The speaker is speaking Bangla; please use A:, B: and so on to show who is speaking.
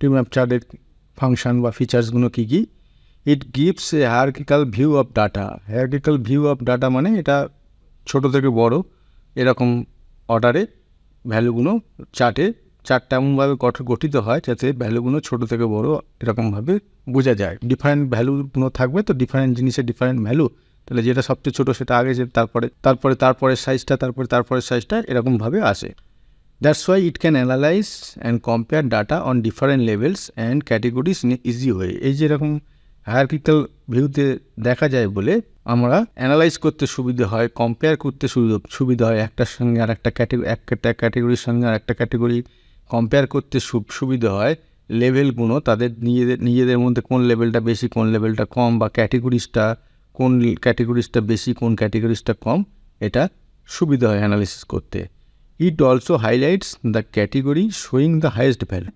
A: Trimap চার্টের ফাংশন বা ফিচার্সগুলো কী কী? It gives a hierarchical view of data. Hierarchical view of data মানে এটা ছোট থেকে বড় এরকম অর্ডারে ভ্যালুগুলো চারটা এমনভাবে গঠিত হয় যাতে ভ্যালুগুলো ছোট থেকে বড় এরকমভাবে বোঝা যায়। ডিফারেন্ট ভ্যালুগুলো থাকবে তো ডিফারেন্ট জিনিসের ডিফারেন্ট ভ্যালু, তাহলে যেটা সবচেয়ে ছোটো সেটা আগে, যে তারপরের সাইজটা, তারপরের সাইজটা এরকমভাবে আসে। That's why it can analyse and compare data on different levels and categories in easy way. এই যে এরকম হায়ারার্কিক্যাল ভিউতে দেখা যায় বলে আমরা অ্যানালাইজ করতে সুবিধা হয়, কম্পেয়ার করতে সুবিধা হয়, একটার সঙ্গে আর একটা ক্যাটেগরির সঙ্গে আর একটা ক্যাটেগরি কম্পেয়ার করতে সুবিধা হয়। লেভেলগুলো তাদের নিজেদের মধ্যে কোন লেভেলটা বেশি, কোন লেভেলটা কম, বা কোন ক্যাটেগরিজটা বেশি, কোন ক্যাটেগরিজটা কম, এটা সুবিধা হয় অ্যানালিসিস করতে। It also highlights the category showing the highest value.